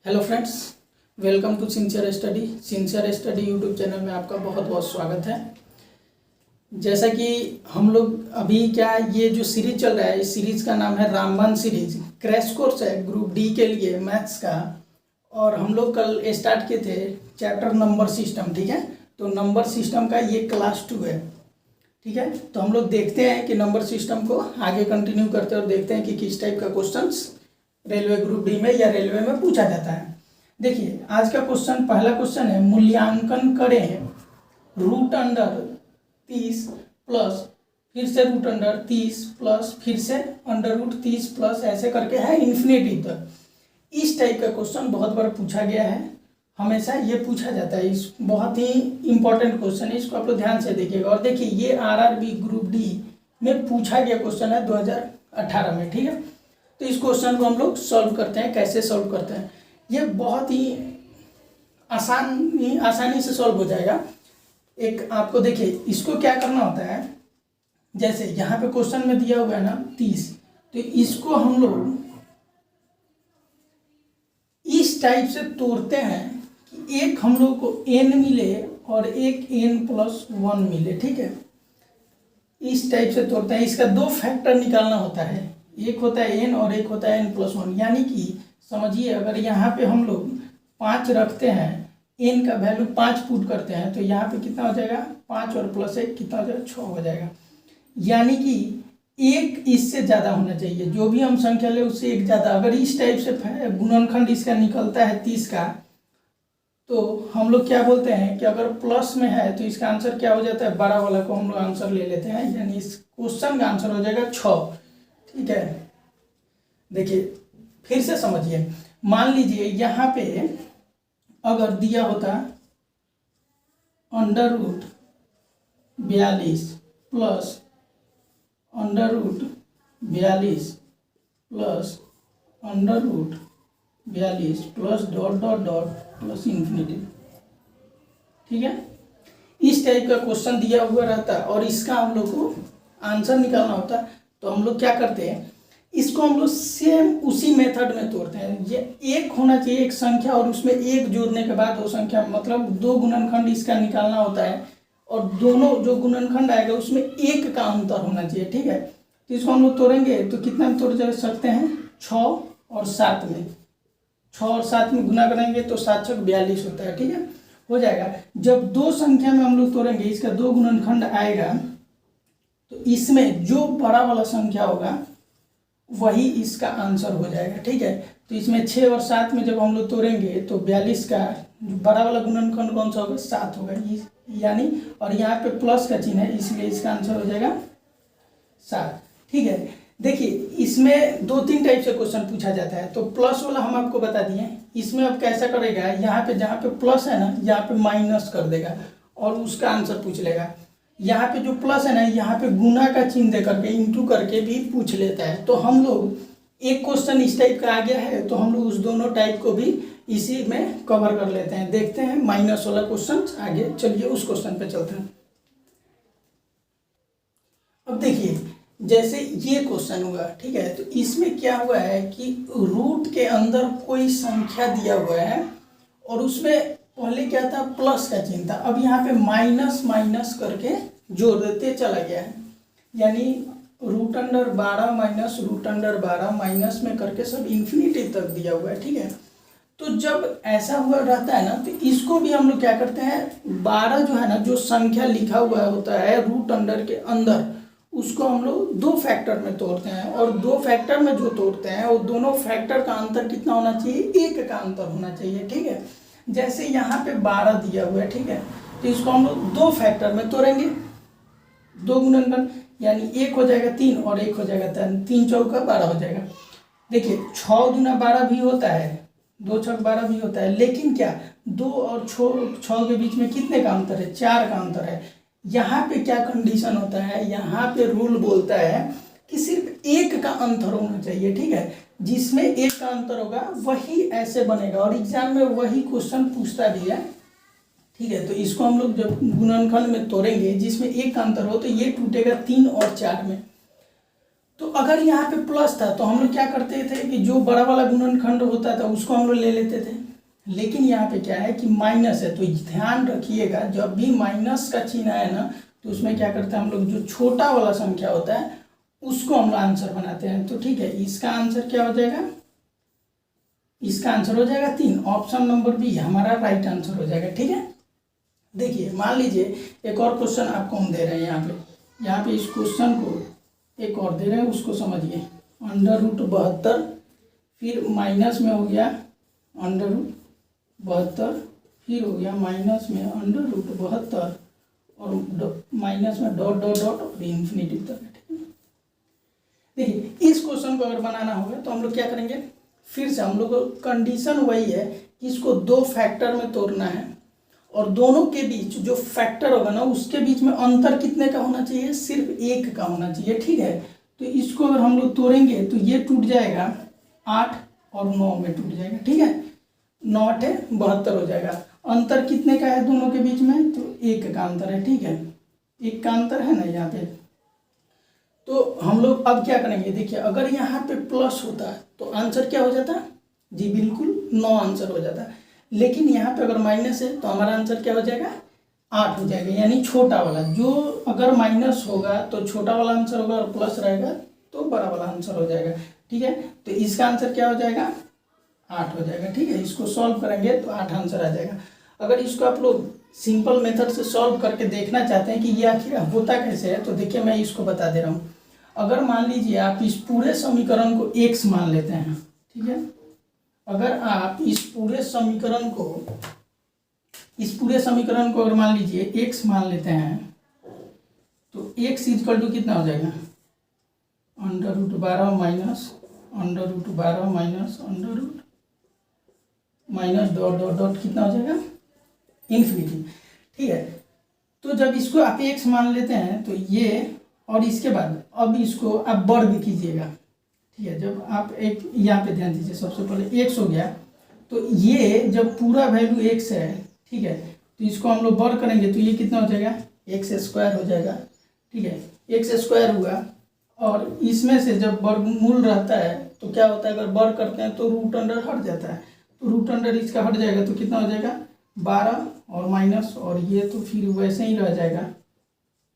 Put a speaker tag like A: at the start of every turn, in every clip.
A: Hello friends, welcome to sincere study YouTube channel में आपका बहुत बहुत स्वागत है। जैसा कि हम लोग अभी ये जो सीरीज चल रहा है, इस सीरीज का नाम है रामबन सीरीज। क्रैश कोर्स है ग्रुप डी के लिए मैथ्स का। और हम लोग कल स्टार्ट किए थे चैप्टर नंबर सिस्टम। ठीक है, तो नंबर सिस्टम का ये क्लास 2 है। ठीक है, तो हम लोग देखते हैं कि नंबर सिस्टम को आगे कंटिन्यू करते हैं और देखते हैं कि किस टाइप का क्वेश्चंस रेलवे ग्रुप डी में या रेलवे में पूछा जाता है। देखिए, आज का क्वेश्चन, पहला क्वेश्चन है, मूल्यांकन करें रूट अंडर 30 प्लस फिर से रूट अंडर 30 प्लस फिर से अंडर रूट 30 प्लस ऐसे करके है इन्फिनिटी तक। इस टाइप का क्वेश्चन बहुत बार पूछा गया है, हमेशा ये पूछा जाता है। इस बहुत ही इंपॉर्टेंट क्वेश्चन है, इसको आप लोग ध्यान से देखिएगा। और देखिए, ये आरआरबी ग्रुप डी में पूछा गया क्वेश्चन है 2018 में। ठीक है, तो इस क्वेश्चन को हम लोग सॉल्व करते हैं। कैसे सॉल्व करते हैं, ये बहुत ही आसानी से सॉल्व हो जाएगा। एक आपको देखिए, इसको क्या करना होता है, जैसे यहाँ पे क्वेश्चन में दिया हुआ है ना 30, तो इसको हम लोग इस टाइप से तोड़ते हैं कि एक हम लोग को n मिले और एक n+1 मिले। ठीक है, इस टाइप से तोड़ते हैं। इसका दो फैक्टर निकालना होता है, एक होता है n और एक होता है n+1। यानी कि समझिए, अगर यहाँ पे हम लोग 5 रखते हैं, n का वैल्यू 5 पुट करते हैं, तो यहाँ पे कितना हो जाएगा, 5 और +1 कितना हो जाएगा, 6 हो जाएगा। यानी कि एक इससे ज़्यादा होना चाहिए, जो भी हम संख्या ले उससे एक ज़्यादा। अगर इस टाइप से गुणनखंड इसका निकलता है 30 का, तो हम लोग क्या बोलते हैं कि अगर प्लस में है तो इसका आंसर क्या हो जाता है, बड़ा वाला को हम लोग आंसर ले लेते हैं। यानी इस क्वेश्चन का आंसर हो जाएगा 6। ठीक है, देखिए फिर से समझिए। मान लीजिए यहाँ पे अगर दिया होता under root 42 plus under root 42 plus under root 42 plus dot dot dot plus infinity. ठीक है, इस टाइप का क्वेश्चन दिया हुआ रहता है और इसका हम लोग को आंसर निकालना होता है। तो हम लोग क्या करते हैं, इसको हम लोग सेम उसी मेथड में तोड़ते हैं। ये एक होना चाहिए एक संख्या, और उसमें एक जोड़ने के बाद दो संख्या, मतलब 2 गुणनखंड इसका निकालना होता है। और दोनों जो गुणनखंड आएगा उसमें एक का अंतर होना चाहिए। ठीक है, तो इसको हम लोग तोड़ेंगे तो कितना में तोड़ सकते हैं, 6 और 7 में। 6 और 7 में गुना करेंगे तो 7 6 42 होता है। ठीक है, हो जाएगा। जब 2 संख्या में हम लोग तोड़ेंगे, इसका 2 गुणनखंड आएगा, तो इसमें जो बड़ा वाला संख्या होगा वही इसका आंसर हो जाएगा। ठीक है, तो इसमें 6 और 7 में जब हम लोग तोड़ेंगे तो 42 का बड़ा वाला गुणनखंड कौन सा होगा, 7 होगा। यानी और यहाँ पे प्लस का चिन्ह है, इसलिए इसका आंसर हो जाएगा 7। ठीक है, देखिए इसमें 2-3 टाइप से क्वेश्चन पूछा जाता है। तो प्लस वाला हम आपको बता दिए। इसमें अब कैसा करेगा, यहाँ पे जहाँ पे प्लस है ना, यहाँ पे माइनस कर देगा और उसका आंसर पूछ लेगा। यहाँ पे जो प्लस है ना, यहाँ पे गुना का चिन्ह दे करके इंटू करके भी पूछ लेता है। तो हम लोग एक क्वेश्चन इस टाइप का आ गया है, तो हम लोग उस दोनों टाइप को भी इसी में कवर कर लेते हैं। देखते हैं माइनस वाला क्वेश्चन आगे। चलिए उस क्वेश्चन पे चलते हैं। अब देखिए, जैसे ये क्वेश्चन हुआ, ठीक है, तो इसमें क्या हुआ है कि रूट के अंदर कोई संख्या दिया हुआ है और उसमें पहले क्या था, प्लस का चिन्ह था। अब यहाँ पे माइनस माइनस करके जोड़ देते चला गया है। यानी root under 12 minus root under 12 minus में करके सब इन्फिनिटी तक दिया हुआ है। ठीक है, तो जब ऐसा हुआ रहता है ना, तो इसको भी हम लोग क्या करते हैं, 12 जो है ना, जो संख्या लिखा हुआ होता है रूट अंडर के अंदर, उसको हम लोग 2 फैक्टर में तोड़ते हैं। और 2 फैक्टर में जो तोड़ते हैं वो दोनों फैक्टर का अंतर कितना होना चाहिए, 1 का अंतर होना चाहिए। ठीक है, जैसे यहाँ पे 12 दिया हुआ है, ठीक है, तो इसको हम लोग 2 फैक्टर में तोड़ेंगे, 2 गुणनखंड, यानी 1 हो जाएगा 3 और 1 हो जाएगा 3, 3 चौका 12 हो जाएगा। देखिए 6 दूना 12 भी होता है, 2 छक 12 भी होता है, लेकिन क्या 2 और 6 के बीच में कितने का अंतर है, 4 का अंतर है। यहाँ पे क्या कंडीशन होता है, यहाँ पे रूल बोलता है कि सिर्फ 1 का अंतर होना चाहिए। ठीक है, जिसमें 1 का अंतर होगा वही ऐसे बनेगा, और एग्जाम में वही क्वेश्चन पूछता भी है। ठीक है, तो इसको हम लोग जब गुणनखंड में तोड़ेंगे जिसमें 1 का अंतर हो, तो ये टूटेगा 3 और 4 में। तो अगर यहाँ पे प्लस था तो हम लोग क्या करते थे कि जो बड़ा वाला गुणनखंड होता था उसको हम लोग ले लेते थे, लेकिन यहाँ पे क्या है कि माइनस है, तो ध्यान रखिएगा जब भी माइनस का चिन्ह है ना तो उसमें क्या करते हैं हम लोग, जो छोटा वाला संख्या होता है उसको हम लोग आंसर बनाते हैं। तो ठीक है, इसका आंसर क्या हो जाएगा, इसका आंसर हो जाएगा 3, ऑप्शन नंबर बी हमारा राइट आंसर हो जाएगा। ठीक है, देखिए मान लीजिए एक और क्वेश्चन आपको हम दे रहे हैं यहाँ पे इस क्वेश्चन को एक और दे रहे हैं, उसको समझिए। √72 फिर माइनस में हो गया √72 फिर हो गया माइनस में √72 और माइनस में डॉट डॉट डॉट और इन्फिनिटी तक। ठीक है, देखिए इस क्वेश्चन को अगर बनाना होगा तो हम लोग क्या करेंगे, फिर से हम लोग को कंडीशन वही है कि इसको 2 फैक्टर में तोड़ना है और दोनों के बीच जो फैक्टर होगा ना उसके बीच में अंतर कितने का होना चाहिए, सिर्फ 1 का होना चाहिए। ठीक है, तो इसको अगर हम लोग तोड़ेंगे तो ये टूट जाएगा 8 और 9 में टूट जाएगा। ठीक है, 9 8 72 हो जाएगा। अंतर कितने का है दोनों के बीच में, तो 1 का अंतर है। ठीक है, 1 का अंतर है ना यहाँ पे। तो हम लोग अब क्या करेंगे, देखिए अगर यहाँ पे प्लस होता है तो आंसर क्या हो जाता, जी बिल्कुल 9 आंसर हो जाता। लेकिन यहाँ पे अगर माइनस है तो हमारा आंसर क्या हो जाएगा, 8 हो जाएगा, यानी छोटा वाला। जो अगर माइनस होगा तो छोटा वाला आंसर होगा और प्लस रहेगा तो बड़ा वाला आंसर हो जाएगा। ठीक है, तो इसका आंसर क्या हो जाएगा, 8 हो जाएगा। ठीक है, इसको सॉल्व करेंगे तो 8 आंसर आ जाएगा। अगर इसको आप लोग सिंपल मेथड से सॉल्व करके देखना चाहते हैं कि ये आखिर होता कैसे है, तो देखिए मैं इसको बता दे रहा हूँ। अगर मान लीजिए आप इस पूरे समीकरण को x मान लेते हैं, ठीक है, अगर आप इस पूरे समीकरण को अगर मान लीजिए x मान लेते हैं तो x इक्वल टू कितना हो जाएगा, √12 minus √12 minus dot dot dot कितना हो जाएगा, इन्फिनिटी। ठीक है, तो जब इसको आप x मान लेते हैं तो ये, और इसके बाद अब इसको आप वर्ग कीजिएगा। ठीक है, जब आप एक यहाँ पे ध्यान दीजिए, सबसे पहले x हो गया तो ये जब पूरा वैल्यू x है, ठीक है, तो इसको हम लोग वर्ग करेंगे तो ये कितना हो जाएगा, x² हो जाएगा। ठीक है, x² हुआ और इसमें से जब वर्गमूल रहता है तो क्या होता है, अगर वर्ग करते हैं तो रूट अंडर हट जाता है, तो रूट अंडर इसका हट जाएगा तो कितना हो जाएगा 12 और माइनस, और ये तो फिर वैसे ही रह जाएगा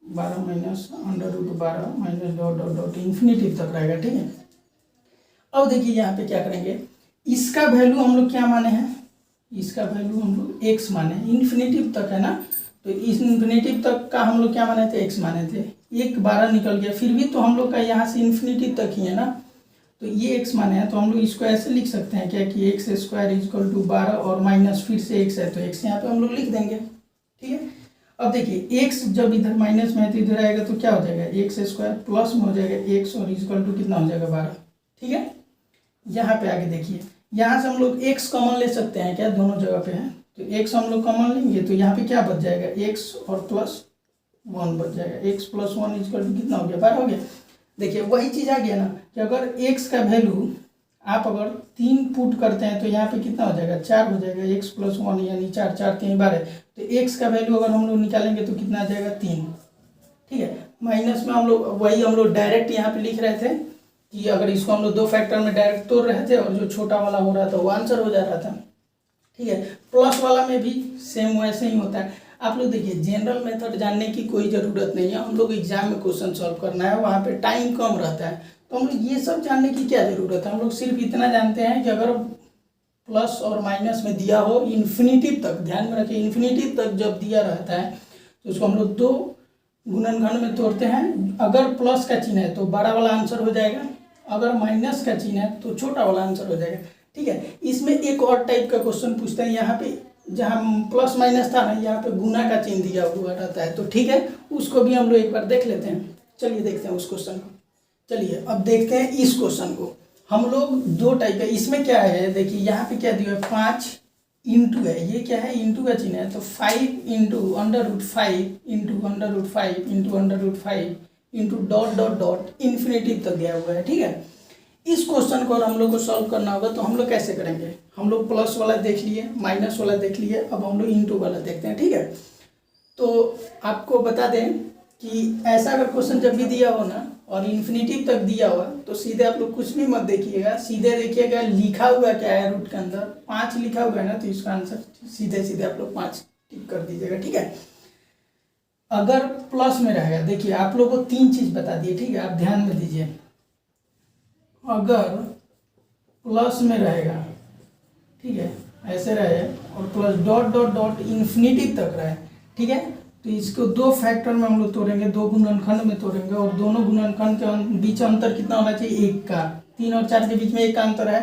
A: 12 minus √12 minus dot dot dot infinity तक रहेगा। ठीक है, अब देखिए यहाँ पे क्या करेंगे, इसका वैल्यू हम लोग क्या माने हैं, इसका वैल्यू हम लोग x माने, इन्फिनिटी तक है ना, तो इस इन्फिनिटी तक का हम लोग क्या माने थे, x माने थे। 1 12 निकल गया, फिर भी तो हम लोग का यहाँ से इन्फिनिटी तक ही है ना, तो ये x माने हैं, तो हम लोग इसको ऐसे लिख सकते हैं क्या कि x² इक्वल टू 12 और माइनस फिर से x है तो x यहाँ पे हम लोग लिख देंगे। ठीक है, अब देखिए x जब इधर माइनस में है तो इधर आएगा तो क्या हो जाएगा, x² प्लस में हो जाएगा x और इक्वल टू कितना हो जाएगा 12। ठीक है, यहाँ पे आगे देखिए, यहाँ से हम लोग x कॉमन ले सकते हैं क्या, दोनों जगह पे है, तो x हम लोग कॉमन लेंगे तो यहाँ पे क्या बच जाएगा, x और +1 बच जाएगा, x + 1 इक्वल टू कितना हो गया, 12 हो गया। देखिए वही चीज़ आ गया ना कि अगर x का वैल्यू आप अगर 3 पुट करते हैं तो यहाँ पे कितना हो जाएगा, 4 हो जाएगा, x + 1 यानी 4 4 3 12, तो x का वैल्यू अगर हम लोग निकालेंगे तो कितना आ जाएगा 3। ठीक है, माइनस में हम लोग डायरेक्ट यहाँ पे लिख रहे थे कि अगर इसको हम लोग 2 फैक्टर में डायरेक्ट तोड़ रहे थे और जो छोटा वाला हो रहा था वो आंसर हो जा रहा था। ठीक है, प्लस वाला में भी सेम वैसे ही होता है। आप लोग देखिए जनरल मेथड जानने की कोई ज़रूरत नहीं है, हम लोग एग्जाम में क्वेश्चन सॉल्व करना है, वहाँ पे टाइम कम रहता है, तो हम लोग ये सब जानने की क्या ज़रूरत है। हम लोग सिर्फ इतना जानते हैं कि अगर प्लस और माइनस में दिया हो इन्फिनिटी तक, ध्यान में रखिए इन्फिनिटी तक जब दिया रहता है तो उसको हम लोग 2 गुणनखंड में तोड़ते हैं। अगर प्लस का चिन्ह है तो बड़ा वाला आंसर हो जाएगा, अगर माइनस का चिन्ह है तो छोटा वाला आंसर हो जाएगा। ठीक है, इसमें एक और टाइप का क्वेश्चन पूछते हैं, यहाँ पे जहाँ प्लस माइनस था ना, यहाँ पे गुना का चिन्ह दिया हुआ रहता है, तो ठीक है उसको भी हम लोग एक बार देख लेते हैं। चलिए देखते हैं उस क्वेश्चन को। चलिए अब देखते हैं इस क्वेश्चन को। हम लोग 2 टाइप का, इसमें क्या है देखिए, यहाँ पे क्या दिया है 5 इंटू है, ये क्या है इंटू का चिन्ह है, तो 5 into √5 into √5 into √5 into dot dot dot infinity तक गया हुआ है। ठीक है, इस क्वेश्चन को अगर हम लोग को सॉल्व करना होगा तो हम लोग कैसे करेंगे, हम लोग प्लस वाला देख लिए, माइनस वाला देख लिए, अब हम लोग इंटू वाला देखते हैं। ठीक है, तो आपको बता दें कि ऐसा अगर क्वेश्चन जब भी दिया हो ना और इन्फिनिटिव तक दिया हुआ, तो सीधे आप लोग कुछ भी मत देखिएगा, सीधे देखिएगा लिखा हुआ क्या है रूट के अंदर, 5 लिखा हुआ है ना, तो इसका आंसर सीधे सीधे आप लोग 5 टिक कर दीजिएगा, ठीक है। अगर प्लस में रहेगा, देखिए आप लोगों को 3 चीज बता दिए, ठीक है, आप ध्यान में दीजिए। अगर प्लस में रहेगा, ठीक है, ऐसे रहे और plus dot dot dot infinity तक रहे, ठीक है, तो इसको 2 फैक्टर में हम लोग तोड़ेंगे, 2 गुणनखंड में तोड़ेंगे, और दोनों गुणनखंड के बीच अंतर कितना होना चाहिए, 1 का। 3 और 4 के बीच में 1 का अंतर है,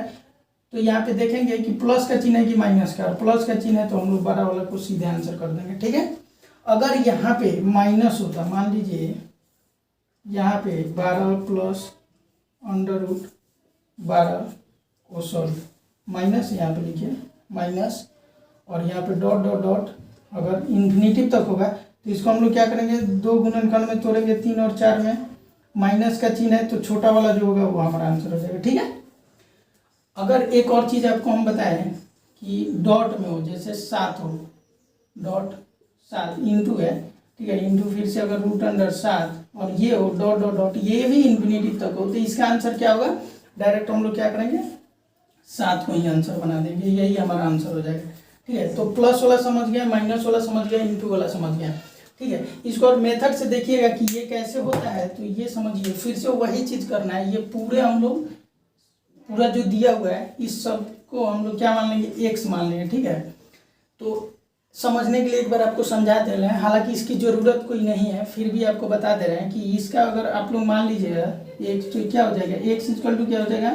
A: तो यहाँ पे देखेंगे कि प्लस का चिन्ह है कि माइनस का, प्लस का चिन्ह है तो हम लोग बड़ा वाला को सीधे आंसर कर देंगे, ठीक है। अगर यहाँ पे माइनस होता, मान लीजिए यहाँ पे 12 प्लस अंडर रूट 12 को सॉरी माइनस, यहाँ पे लिखिए माइनस, और यहाँ पे डॉट डॉट डॉट, अगर इन्फिनिटिव तक होगा तो इसको हम लोग क्या करेंगे, 2 गुणनखंड में तोड़ेंगे, 3 और 4 में, माइनस का चिन्ह है तो छोटा वाला जो होगा वो हमारा आंसर हो जाएगा, ठीक है। अगर एक और चीज़ आपको हम बताएं कि डॉट में हो, जैसे 7 हो, डॉट 7 इंटू है, ठीक है, इंटू फिर से अगर रूट अंडर 7 और ये हो डॉट डॉट डॉट, ये भी इन्फिनिटिव तक हो, तो इसका आंसर क्या होगा, डायरेक्ट हम लोग क्या करेंगे, 7 को ही आंसर बना देंगे, यही हमारा आंसर हो जाएगा, ठीक है। तो प्लस वाला समझ गया, माइनस वाला समझ गया, इंटू वाला समझ गया, ठीक है। इसको और मेथड से देखिएगा कि ये कैसे होता है, तो ये समझिए, फिर से वही चीज़ करना है, ये पूरे हम लोग पूरा जो दिया हुआ है इस सब को हम लोग क्या मान लेंगे, एक्स मान लेंगे, ठीक है। तो समझने के लिए एक बार आपको समझा दे रहे हैं, हालांकि इसकी ज़रूरत कोई नहीं है, फिर भी आपको बता दे रहे हैं कि इसका अगर आप लोग मान लीजिएगा एक्स, तो क्या हो जाएगा, एक्स इक्वल टू क्या हो जाएगा,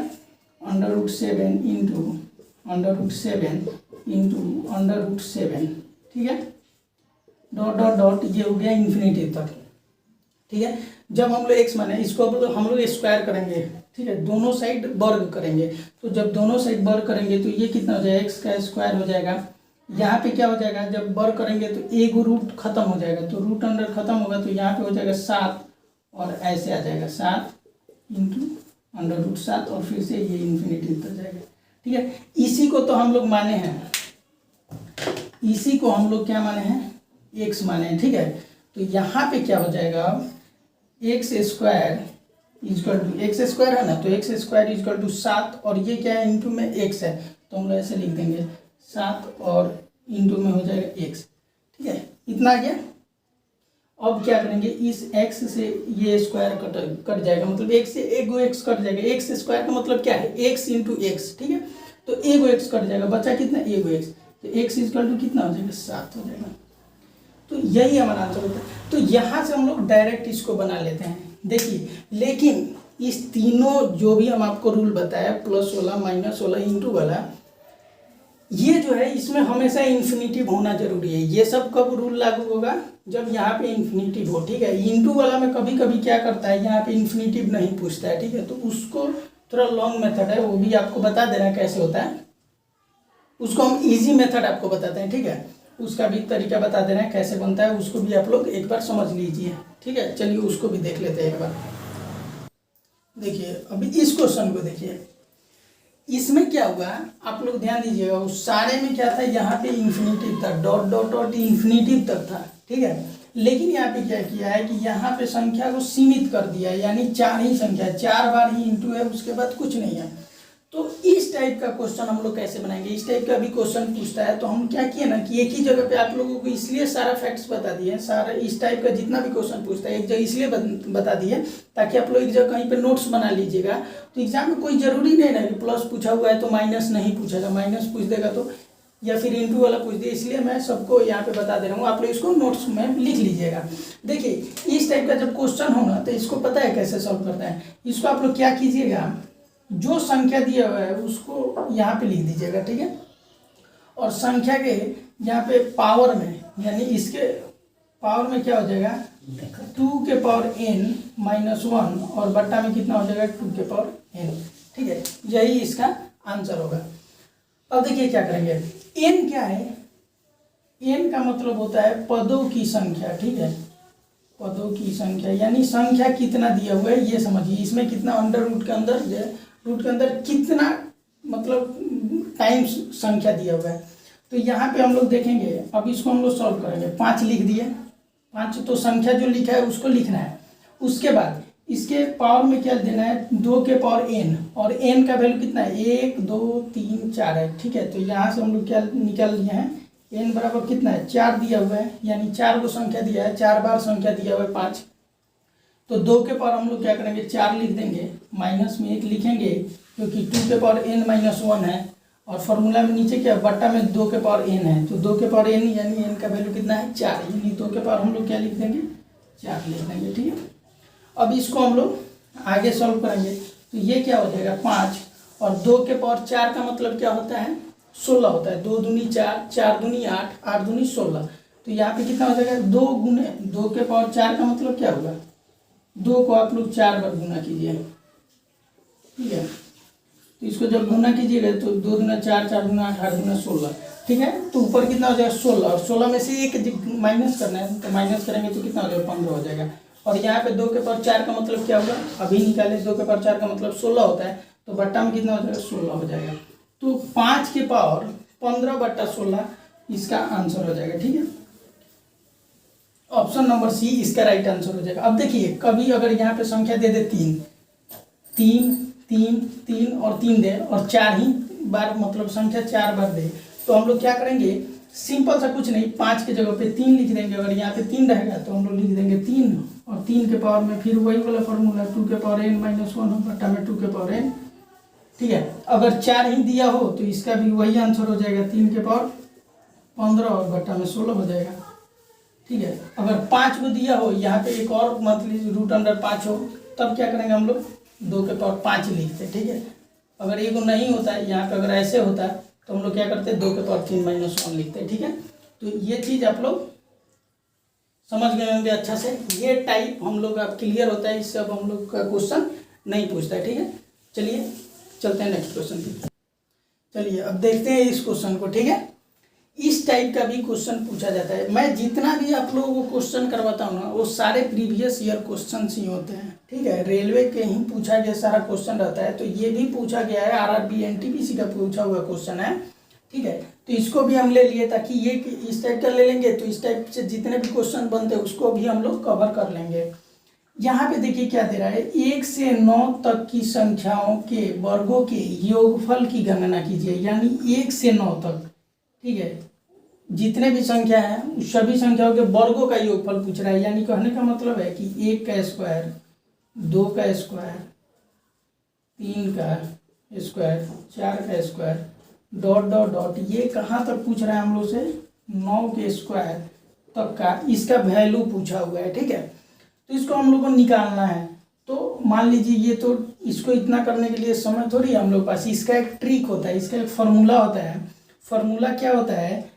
A: under root 7 into under root 7 into under root 7, ठीक है, डॉट डॉट डॉट, ये हो गया इन्फिनिटी तक, ठीक है। जब हम लोग एक्स माने, इसको हम लोग स्क्वायर करेंगे, ठीक है, दोनों साइड वर्ग करेंगे, तो जब दोनों साइड वर्ग करेंगे तो ये कितना हो जाएगा, एक्स का स्क्वायर हो जाएगा। यहाँ पे क्या हो जाएगा, जब वर्ग करेंगे तो एक रूट खत्म हो जाएगा, तो रूट अंडर खत्म होगा, तो यहाँ पे हो जाएगा 7, और ऐसे आ जाएगा 7 इंटू अंडर रूट 7, और फिर से ये इन्फिनिटी तक जाएगा, ठीक है। इसी को तो हम लोग माने हैं, इसी को हम लोग क्या माने हैं, एक्स माने हैं, ठीक है। तो यहाँ पे क्या हो जाएगा, X square equal to, X square है ना, तो एक्स स्क्वायर इजकल टू 7, और ये क्या है, इंटू में एक्स है, तो हम लोग ऐसे लिख देंगे 7 और इंटू में हो जाएगा एक्स, ठीक है, इतना आ गया। अब क्या करेंगे, इस x से ये स्क्वायर कट जाएगा, मतलब x से एगो x कट जाएगा, x स्क्वायर का मतलब क्या है, x इंटू एक्स, ठीक है, तो एगो x कट जाएगा, बचा कितना, एगो x, तो x इजकल टू कितना हो जाएगा, 7 हो जाएगा। तो यही हमारा आंसर होता है। तो यहाँ से हम लोग डायरेक्ट इसको बना लेते हैं, देखिए, लेकिन इस तीनों जो भी हम आपको रूल बताया, प्लस वाला, माइनस वाला, इंटू वाला, ये जो है इसमें हमेशा इन्फिनिटिव होना जरूरी है। ये सब कब रूल लागू होगा, जब यहाँ पे इन्फिनिटिव हो, ठीक है। इंटू वाला में कभी कभी क्या करता है, यहाँ पे इन्फिनिटिव नहीं पूछता है, ठीक है, तो उसको थोड़ा लॉन्ग मेथड है, वो भी आपको बता देना कैसे होता है, उसको हम इजी मेथड आपको बताते हैं, ठीक है, उसका भी तरीका बता देना है कैसे बनता है, उसको भी आप लोग एक बार समझ लीजिए, ठीक है। चलिए उसको भी देख लेते हैं एक बार। देखिए अभी इस क्वेश्चन को देखिए, इसमें क्या हुआ, आप लोग ध्यान दीजिएगा, उस सारे में क्या था, यहाँ पे इन्फिनिटिव था, डॉट डॉट डॉट इन्फिनिटिव तक था, ठीक है। लेकिन यहाँ पे क्या किया है कि यहाँ पे संख्या को सीमित कर दिया है, यानी 4 ही संख्या, 4 बार ही इंटू है, उसके बाद कुछ नहीं है। तो इस टाइप का क्वेश्चन हम लोग कैसे बनाएंगे, इस टाइप का भी क्वेश्चन पूछता है, तो हम क्या किए ना कि एक ही जगह पे आप लोगों को इसलिए सारा फैक्ट्स बता दिए, सारा इस टाइप का जितना भी क्वेश्चन पूछता है एक जगह इसलिए बता दिए ताकि आप लोग एक जगह कहीं पे नोट्स बना लीजिएगा। तो एग्जाम में कोई जरूरी नहीं ना कि प्लस पूछा हुआ है तो माइनस नहीं पूछेगा, माइनस पूछ देगा तो, या फिर इंटू वाला पूछ दिया, इसलिए मैं सबको यहाँ पे बता दे रहा हूँ, आप लोग इसको नोट्स में लिख लीजिएगा। देखिए इस टाइप का जब क्वेश्चन होगा तो इसको पता है कैसे सॉल्व करता है, इसको आप लोग क्या कीजिएगा, जो संख्या दिया हुआ है उसको यहाँ पे लिख दीजिएगा, ठीक है, और संख्या के यहाँ पे पावर में, यानी इसके पावर में क्या हो जाएगा, 2 के पावर n माइनस 1, और बट्टा में कितना हो जाएगा, 2 के पावर n, ठीक है, यही इसका आंसर होगा। अब देखिए क्या करेंगे, n क्या है, n का मतलब होता है पदों की संख्या, ठीक है, पदों की संख्या, यानी संख्या कितना दिया हुआ है ये समझिए, इसमें कितना अंडर रूट के अंदर, रूट के अंदर कितना मतलब टाइम्स संख्या दिया हुआ है। तो यहाँ पे हम लोग देखेंगे, अब इसको हम लोग सॉल्व करेंगे, 5 लिख दिए, 5 तो संख्या जो लिखा है उसको लिखना है, उसके बाद इसके पावर में क्या देना है, 2 के पावर n, और n का वैल्यू कितना है, 1 2 3 4 है। ठीक है, तो यहाँ से हम लोग क्या निकाल लिए हैं, n बराबर कितना है, 4 दिया हुआ है, यानी 4 को संख्या दिया है, 4 बार संख्या दिया हुआ है 5। तो 2 के पावर हम लोग क्या करेंगे, 4 लिख देंगे, माइनस में 1 लिखेंगे क्योंकि 2 के पावर n माइनस 1 है, और फॉर्मूला में नीचे क्या बट्टा में 2 के पावर n है, तो 2 के पावर n यानी n का वैल्यू कितना है, 4, यानी 2 के पावर हम लोग क्या लिख देंगे, 4 लिख देंगे। ठीक है, अब इसको हम लोग आगे सॉल्व करेंगे, तो ये क्या हो जाएगा 5, और 2 के पावर 4 का मतलब क्या होता है, 16 होता है, 2 दूनी 4, 4 दूनी 8, 8 दूनी 16, तो यहाँ पे कितना हो जाएगा, 2 गुने 2 के पावर 4 का मतलब क्या होगा, 2 को आप लोग 4 बार गुना कीजिए। ठीक है, तो इसको जब गुना कीजिएगा तो 2 दूना 4, 4 दूना 8, 8 दूना 16। ठीक है, तो ऊपर कितना हो जाएगा 16, और 16 में से एक माइनस करना है, तो माइनस करेंगे तो कितना हो जाएगा 15 हो जाएगा। और यहाँ पे 2 के पावर 4 का मतलब क्या होगा, अभी निकाले, 2 के पावर 4 का मतलब 16 होता है, तो बट्टा में कितना हो जाएगा 16 हो जाएगा। तो 5 के पावर 15/16 इसका आंसर हो जाएगा। ठीक है, ऑप्शन नंबर सी इसका राइट आंसर हो जाएगा। अब देखिए, कभी अगर यहाँ पे संख्या दे दे 3 3 3 3 और 3 दे, और 4 ही बार मतलब संख्या 4 बार दे, तो हम लोग क्या करेंगे, सिंपल सा कुछ नहीं, 5 के जगह पे 3 लिख देंगे। अगर यहाँ पे 3 रहेगा तो हम लोग लिख देंगे 3, और 3 के पावर में फिर वही वाला फॉर्मूला 2 के पावर n माइनस 1 बट्टा में 2 के पावर n। ठीक है, अगर 4 ही दिया हो तो इसका भी वही आंसर हो जाएगा, 3 के पावर 15 और बट्टा में 16 हो जाएगा। ठीक है, अगर 5 को दिया हो, यहाँ पे एक और मतलब रूट अंडर 5 हो, तब क्या करेंगे हम लोग, 2 के पावर 5 लिखते हैं। ठीक है, अगर ये को नहीं होता है, यहाँ पे अगर ऐसे होता है तो हम लोग क्या करते हैं, 2 के पावर 3 माइनस 1 लिखते हैं। ठीक है, तो ये चीज़ आप लोग समझ गए होंगे अच्छा से। ये टाइप हम लोग अब क्लियर होता है, इससे अब हम लोग का क्वेश्चन नहीं पूछता है। ठीक है, चलिए चलते हैं नेक्स्ट क्वेश्चन पे। चलिए अब देखते हैं इस क्वेश्चन को। ठीक है, इस टाइप का भी क्वेश्चन पूछा जाता है। मैं जितना भी आप लोगों को क्वेश्चन करवाता हूँ ना, वो सारे प्रीवियस ईयर क्वेश्चन ही होते हैं। ठीक है, रेलवे के ही पूछा गया सारा क्वेश्चन रहता है, तो ये भी पूछा गया है, आरआरबी एनटीपीसी का पूछा हुआ क्वेश्चन है। ठीक है, तो इसको भी हम ले लिए, ताकि ये इस टाइप का ले लेंगे तो इस टाइप से जितने भी क्वेश्चन बनते हैं उसको भी हम लोग कवर कर लेंगे। यहाँ पे देखिए क्या दे रहा है, 1 से 9 तक की संख्याओं के वर्गों के योगफल की गणना कीजिए, यानी 1 से 9 तक। ठीक है, जितने भी संख्या है उस सभी संख्याओं के वर्गों का योगफल पूछ रहा है, यानी कहने का मतलब है कि 1 का स्क्वायर, 2 का स्क्वायर, 3 का स्क्वायर, 4 का स्क्वायर, डॉट डॉट डॉट, ये कहाँ तक पूछ रहा है हम लोग से, 9 के स्क्वायर तक का इसका वैल्यू पूछा हुआ है। ठीक है, तो इसको हम लोग को निकालना है। तो मान लीजिए, ये तो इसको इतना करने के लिए समय थोड़ी है हम लोग पास, इसका एक ट्रिक होता है, इसका एक फॉर्मूला होता है। फॉर्मूला क्या होता है,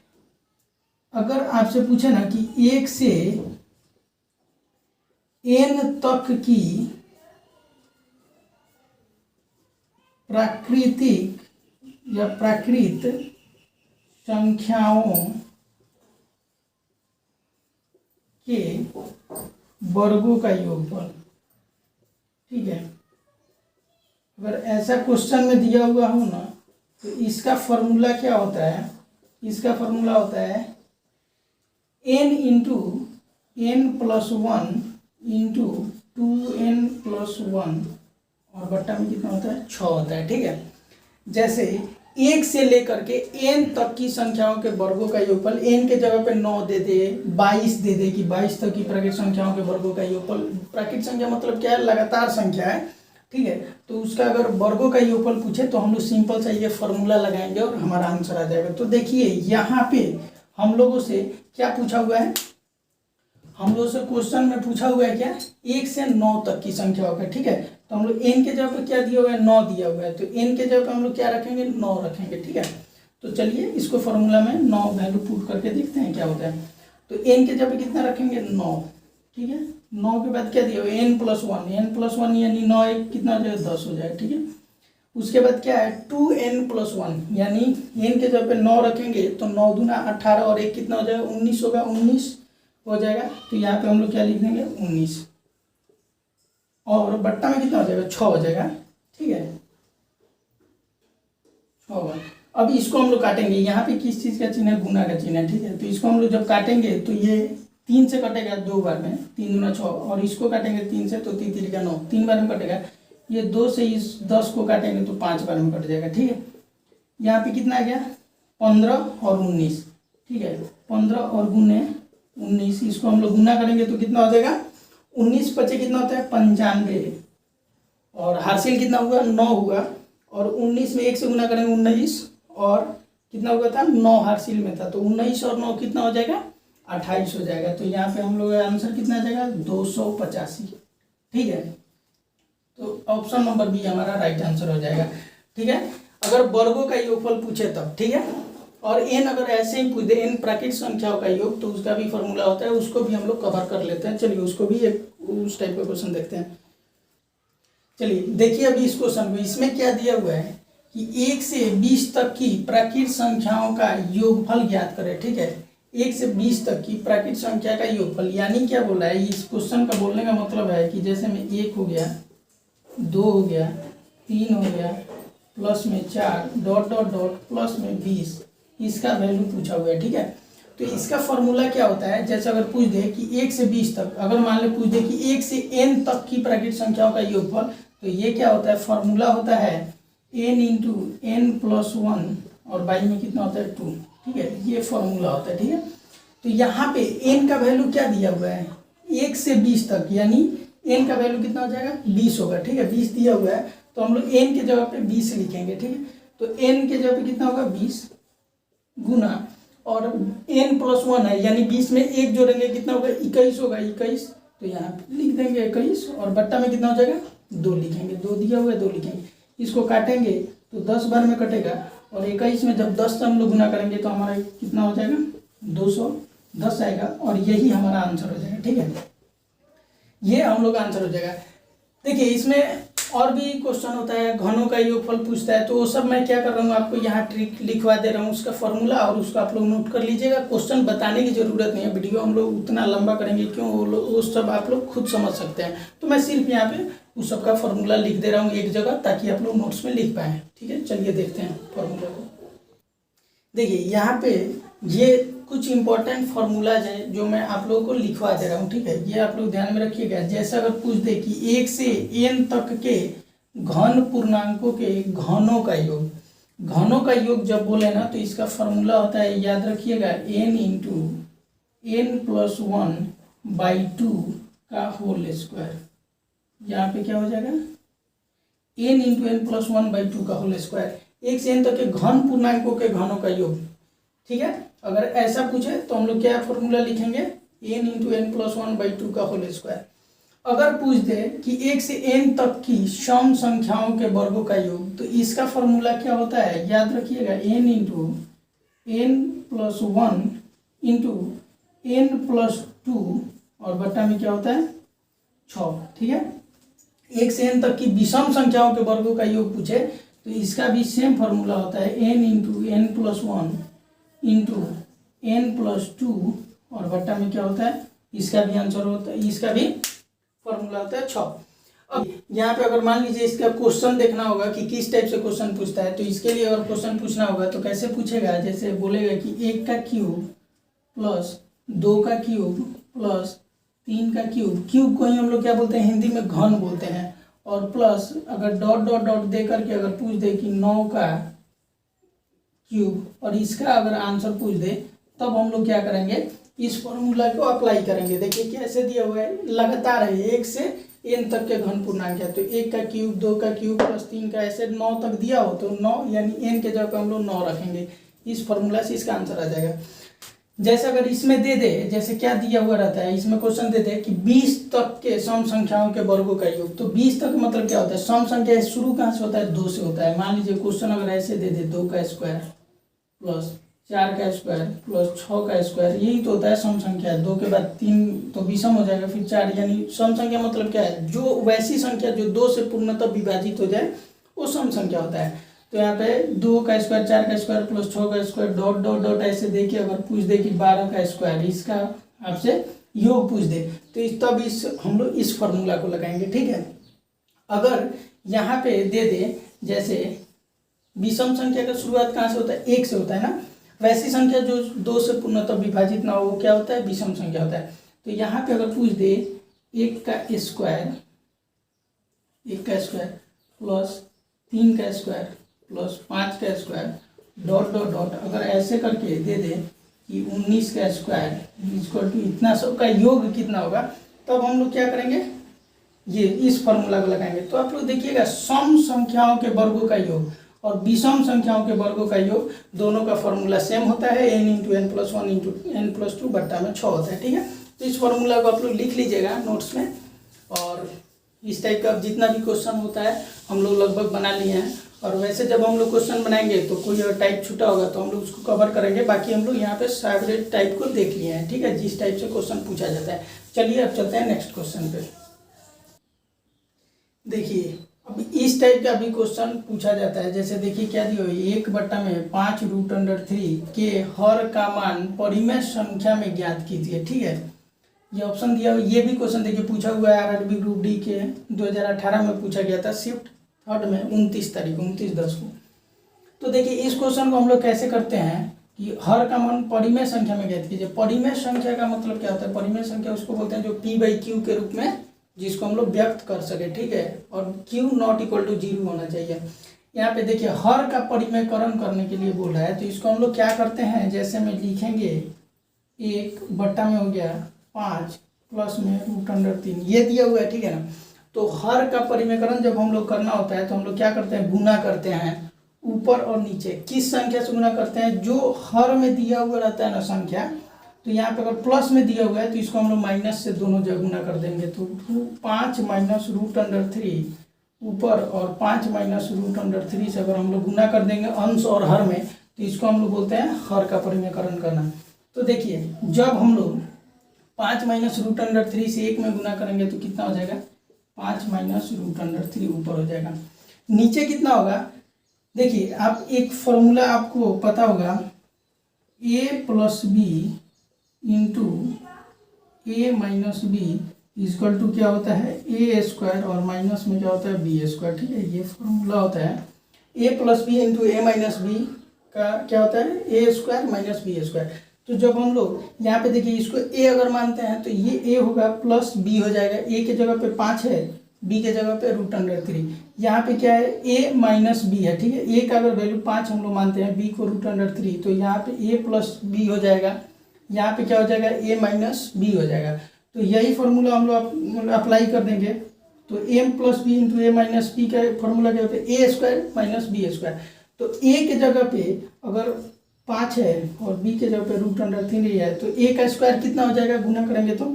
A: अगर आपसे पूछे ना कि 1 से n तक की प्राकृतिक या प्राकृत संख्याओं के वर्गों का योगफल। ठीक है, अगर ऐसा क्वेश्चन में दिया हुआ हो ना, तो इसका फॉर्मूला क्या होता है, इसका फॉर्मूला होता है n into n plus 1 into 2n+1 और बट्टा में कितना होता है, 6 होता है। ठीक है, जैसे 1 से लेकर के n तक की संख्याओं के वर्गों का योगफल, n के जगह पे 9 दे दे, 22 दे दे कि 22 तक की प्राकृत संख्याओं के वर्गों का योगफल। प्राकृत संख्या मतलब क्या है, लगातार संख्या है। ठीक है, तो उसका अगर वर्गों का योगफल पूछे तो हम लोग सिंपल सा ये फॉर्मूला लगाएंगे और हमारा आंसर आ जाएगा। तो देखिए यहाँ पे हम लोगों से क्या पूछा हुआ है, हम लोगों से क्वेश्चन में पूछा हुआ है क्या, 1 से 9 तक की संख्या होगा। ठीक है, तो हम लोग n के जगह पे क्या दिया हुआ है, 9 दिया हुआ है, तो n के जगह पे हम लोग क्या रखेंगे, 9 रखेंगे। ठीक है, तो चलिए इसको फॉर्मूला में 9 वैल्यू पुट करके देखते हैं क्या होता है। तो n के जगह पे कितना रखेंगे, 9। ठीक है, 9 के बाद क्या दिया हुआ है, n+1 यानी 9 1 कितना हो जाएगा, 10 हो जाएगा। ठीक है, उसके बाद क्या है, 2n+1 यानी n के जगह पे 9 रखेंगे तो 9 दूना 18 और 1 कितना हो जाएगा, 19 होगा, 19 हो जाएगा। तो यहाँ पे हम लोग क्या लिख देंगे, 19, और बट्टा में कितना हो जाएगा, 6 हो जाएगा। ठीक है, 6 होगा। अब इसको हम लोग काटेंगे, यहाँ पे किस चीज़ का चिन्ह है, गुना का चिन्ह है। ठीक है, तो इसको हम लोग जब काटेंगे तो ये 3 से कटेगा 2 बार में, 3 दूना 6, और इसको काटेंगे 3 से तो 3 3 का 9, 3 बार में कटेगा। ये 2 से इस 10 को काटेंगे तो 5 बार में कट जाएगा, ठीक है। यहाँ पे कितना आ गया 15 और 19, ठीक है। 15 और गुने 19, इसको हम लोग गुना करेंगे तो कितना हो जाएगा 19 पचे कितना होता है 95, और हासिल कितना हुआ 9 हुआ, और 19 में 1 से गुना करेंगे 19, और कितना हुआ था 9 हासिल में था, तो 19 और 9 कितना हो जाएगा 28 हो जाएगा। तो यहाँ पे हम लोग का आंसर कितना आ जाएगा 285, ठीक है। तो ऑप्शन नंबर बी हमारा राइट आंसर हो जाएगा, ठीक है। अगर वर्गों का योगफल पूछे तब, ठीक है। और एन अगर ऐसे ही पूछ दे एन प्राकृतिक संख्याओं का योग, तो उसका भी फॉर्मूला होता है, उसको भी हम लोग कवर कर लेते हैं। चलिए उसको भी एक उस टाइप का क्वेश्चन देखते हैं। चलिए देखिए अभी इस क्वेश्चन में, इसमें क्या दिया हुआ है कि 1 से 20 तक की प्राकृतिक संख्याओं का योगफल ज्ञात करें, ठीक है। 1 से 20 तक की प्राकृतिक संख्या का योगफल, यानी क्या बोला है, इस क्वेश्चन का बोलने का मतलब है कि जैसे में 1 हो गया, 2 हो गया, 3 हो गया, प्लस में 4 डॉट डॉट डॉट प्लस में 20, इसका वैल्यू पूछा हुआ है, ठीक है। तो इसका फॉर्मूला क्या होता है, जैसे अगर पूछ दे कि 1 से 20 तक, अगर मान ले पूछ दे कि 1 से n तक की प्राकृतिक संख्याओं का योगफल, तो ये क्या होता है, फॉर्मूला होता है n इंटू n प्लस 1 और बाई में कितना होता है 2, ठीक है। ये फॉर्मूला होता है, ठीक है। तो यहाँ पे n का वैल्यू क्या दिया हुआ है 1 से 20 तक, यानी n का वैल्यू कितना हो जाएगा 20 होगा, ठीक है। 20 दिया हुआ है तो हम लोग n के जगह पे 20 लिखेंगे, ठीक है। तो n के जगह पे कितना होगा 20 गुना, और n प्लस 1 है, यानी 20 में 1 जोड़ेंगे कितना होगा 21 होगा, 21, तो यहाँ लिख देंगे 21, और बट्टा में कितना हो जाएगा 2 लिखेंगे, 2 दिया हुआ है 2 लिखेंगे। इसको काटेंगे तो 10 बार में कटेगा, और 21 में जब 10 से हम लोग गुना करेंगे तो हमारा कितना हो जाएगा 210 आएगा, और यही हमारा आंसर हो जाएगा, ठीक है। ये हम लोग आंसर हो जाएगा। देखिए इसमें और भी क्वेश्चन होता है, घनों का योगफल पूछता है, तो वो सब मैं क्या कर रहा हूँ आपको यहाँ ट्रिक लिखवा दे रहा हूँ, उसका फॉर्मूला, और उसका आप लोग नोट कर लीजिएगा। क्वेश्चन बताने की जरूरत नहीं है, वीडियो हम लोग उतना लंबा करेंगे क्यों, वो सब आप लोग खुद समझ सकते हैं। तो मैं सिर्फ यहाँ पे उस सब का फॉर्मूला लिख दे रहा हूँ एक जगह, ताकि आप लोग नोट्स में लिख पाएँ, ठीक है। चलिए देखते हैं फॉर्मूला को। देखिए यहाँ पे ये कुछ इंपॉर्टेंट फार्मूलाज हैं जो मैं आप लोगों को लिखवा दे रहा हूँ, ठीक है। ये आप लोग ध्यान में रखिएगा। जैसे अगर पूछ दे कि 1 से n तक के घन पूर्णांकों के घनों का योग, घनों का योग जब बोले ना, तो इसका फॉर्मूला होता है, याद रखिएगा, n into n plus 1 by 2 का होल स्क्वायर। यहाँ पे क्या हो जाएगा n into n plus 1 by 2 का होल स्क्वायर, 1 से n तक के घन पूर्णांकों के घनों का योग, ठीक है। अगर ऐसा पूछे तो हम लोग क्या फॉर्मूला लिखेंगे, n into n plus 1 by 2 का होल स्क्वायर। अगर पूछ दे कि 1 से n तक की सम संख्याओं के वर्गों का योग, तो इसका फॉर्मूला क्या होता है, याद रखिएगा, n into n plus 1 into n plus 2 और बट्टा में क्या होता है 6, ठीक है। 1 से n तक की विषम संख्याओं के वर्गों का योग पूछे तो इसका भी सेम फॉर्मूला होता है, n into n plus 1 into n plus 2 और बट्टा में क्या होता है, इसका भी आंसर होता है, इसका भी फॉर्मूला होता है 6। अब यहाँ पे अगर मान लीजिए इसका क्वेश्चन देखना होगा कि किस टाइप से क्वेश्चन पूछता है, तो इसके लिए अगर क्वेश्चन पूछना होगा तो कैसे पूछेगा, जैसे बोलेगा कि 1 का क्यूब प्लस 2 का क्यूब प्लस 3 का क्यूब, क्यूब को ही हम लोग क्या बोलते हैं हिंदी में घन बोलते हैं, और प्लस अगर डॉट डॉट डॉट दे करके अगर पूछ दे कि 9 का क्यूब, और इसका अगर आंसर पूछ दे, तब हम लोग क्या करेंगे, इस फॉर्मूला को अप्लाई करेंगे। देखिए कैसे दिया हुआ है, लगातार है, 1 से n तक के घन पूर्णांक है, तो 1 का क्यूब 2 का क्यूब प्लस 3 का, ऐसे 9 तक दिया हो तो 9 यानी n के जगह पे हम लोग 9 रखेंगे, इस फॉर्मूला से इसका आंसर आ जाएगा। जैसे अगर इसमें दे दे, जैसे क्या दिया हुआ रहता है, इसमें क्वेश्चन दे दे कि 20 तक के सम संख्याओं के वर्गों का योग, तो 20 तक मतलब क्या होता है, सम संख्या शुरू कहाँ से होता है, 2 से होता है। मान लीजिए क्वेश्चन अगर ऐसे दे दे 2 का स्क्वायर प्लस 4 का स्क्वायर प्लस 6 का स्क्वायर, यही तो होता है सम संख्या। 2 के बाद 3 तो विषम हो जाएगा, फिर 4, यानी सम संख्या मतलब क्या है, जो वैसी संख्या जो 2 से पूर्णतः विभाजित हो जाए वो सम संख्या होता है। तो यहाँ पे 2 का स्क्वायर 4 का स्क्वायर प्लस 6 का स्क्वायर डॉट डॉट डॉट ऐसे दे के अगर पूछ दे कि 12 का स्क्वायर, इसका आपसे योग पूछ दे, तो तब इस हम लोग इस फॉर्मूला को लगाएंगे, ठीक है। अगर यहाँ पे दे दे, जैसे विषम संख्या का शुरुआत कहाँ से होता है, 1 से होता है ना, वैसी संख्या जो 2 से पूर्णतः विभाजित ना हो वो क्या होता है, विषम संख्या होता है। तो यहाँ पे अगर पूछ दे 1 का स्क्वायर प्लस 3 का स्क्वायर प्लस 5 का स्क्वायर डॉट डॉट डॉट अगर ऐसे करके दे दे कि 19 का स्क्वायर इक्वल टू इतना सब का योग कितना होगा, तब हम लोग क्या करेंगे, ये इस फॉर्मूला को लगाएंगे। तो आप लोग देखिएगा सम संख्याओं के वर्गों का योग और विषम संख्याओं के वर्गों का योग दोनों का फॉर्मूला सेम होता है, n into N plus 1 into N plus 2 बट्टा में 6 होता है। ठीक है, तो इस फॉर्मूला को आप लोग लिख लीजिएगा नोट्स में। और इस टाइप का जितना भी क्वेश्चन होता है हम लोग लगभग बना लिए हैं। और वैसे जब हम लोग क्वेश्चन बनाएंगे तो कोई और टाइप छूटा होगा तो हम लोग उसको कवर करेंगे। बाकी हम लोग यहाँ पे सारे टाइप को देख लिए हैं। ठीक है, जिस टाइप से क्वेश्चन पूछा जाता है। चलिए अब चलते हैं नेक्स्ट क्वेश्चन पे। देखिए अब इस टाइप का भी क्वेश्चन पूछा जाता है। जैसे देखिए क्या दिया हुआ है, 1/5√3 के हर का मान परिमेय संख्या में ज्ञात कीजिए। ठीक है, ये ऑप्शन दिया हुआ। ये भी क्वेश्चन देखिए पूछा हुआ है आरआरबी ग्रुप डी के 2018 में पूछा गया था, शिफ्ट 3rd में 29/10 को। तो देखिए इस क्वेश्चन को हम लोग कैसे करते हैं कि हर का मान परिमेय संख्या में ज्ञात कीजिए। परिमेय संख्या का मतलब क्या होता है, परिमेय संख्या उसको बोलते हैं जो p/q के रूप में जिसको हम लोग व्यक्त कर सके। ठीक है, और q ≠ 0 होना चाहिए। यहाँ पे देखिए हर का परिमेयकरण करने के लिए बोला है, तो इसको हम लोग क्या करते हैं, जैसे में लिखेंगे 1 बट्टा में हो गया 5 प्लस में √3 ये दिया हुआ है। ठीक है ना, तो हर का परिमेयकरण जब हम लोग करना होता है तो हम लोग क्या करते हैं, गुना करते हैं ऊपर और नीचे। किस संख्या से गुना करते हैं, जो हर में दिया हुआ रहता है ना संख्या, तो यहाँ पे अगर प्लस में दिया हुआ है तो इसको हम लोग माइनस से दोनों जगह गुना कर देंगे। तो 5 माइनस √3 ऊपर और 5 माइनस √3 से अगर हम लोग गुना कर देंगे अंश और हर में, तो इसको हम लोग बोलते हैं हर का परिमेयकरण करना। तो देखिए जब हम लोग 5 माइनस √3 से 1 में गुना करेंगे तो कितना हो जाएगा, 5 माइनस √3 ऊपर हो जाएगा। नीचे कितना होगा, देखिए आप एक फॉर्मूला आपको पता होगा, a plus B into A minus B equal to क्या होता है, ए स्क्वायर और माइनस में क्या होता है, बी स्क्वायर। ठीक है, ये फॉर्मूला होता है a plus B into A minus B का क्या होता है, A square minus B square. तो जब हम लोग यहाँ पे देखिए इसको a अगर मानते हैं तो ये a होगा प्लस b हो जाएगा। a के जगह पे 5 है, b के जगह पे √3। यहाँ पे क्या है, a माइनस बी है। ठीक है, a का अगर वैल्यू 5 हम लोग मानते हैं, b को √3, तो यहाँ पे a प्लस b हो जाएगा। यहाँ पे क्या हो जाएगा, a माइनस बी हो जाएगा। तो यही फॉर्मूला हम लोग अप्लाई कर देंगे। तो m plus B into A minus B का फॉर्मूला क्या होता है, A square minus B square. तो a के जगह पे अगर 5 है और b के जगह पे √3 है, तो a का स्क्वायर कितना हो जाएगा, गुना करेंगे तो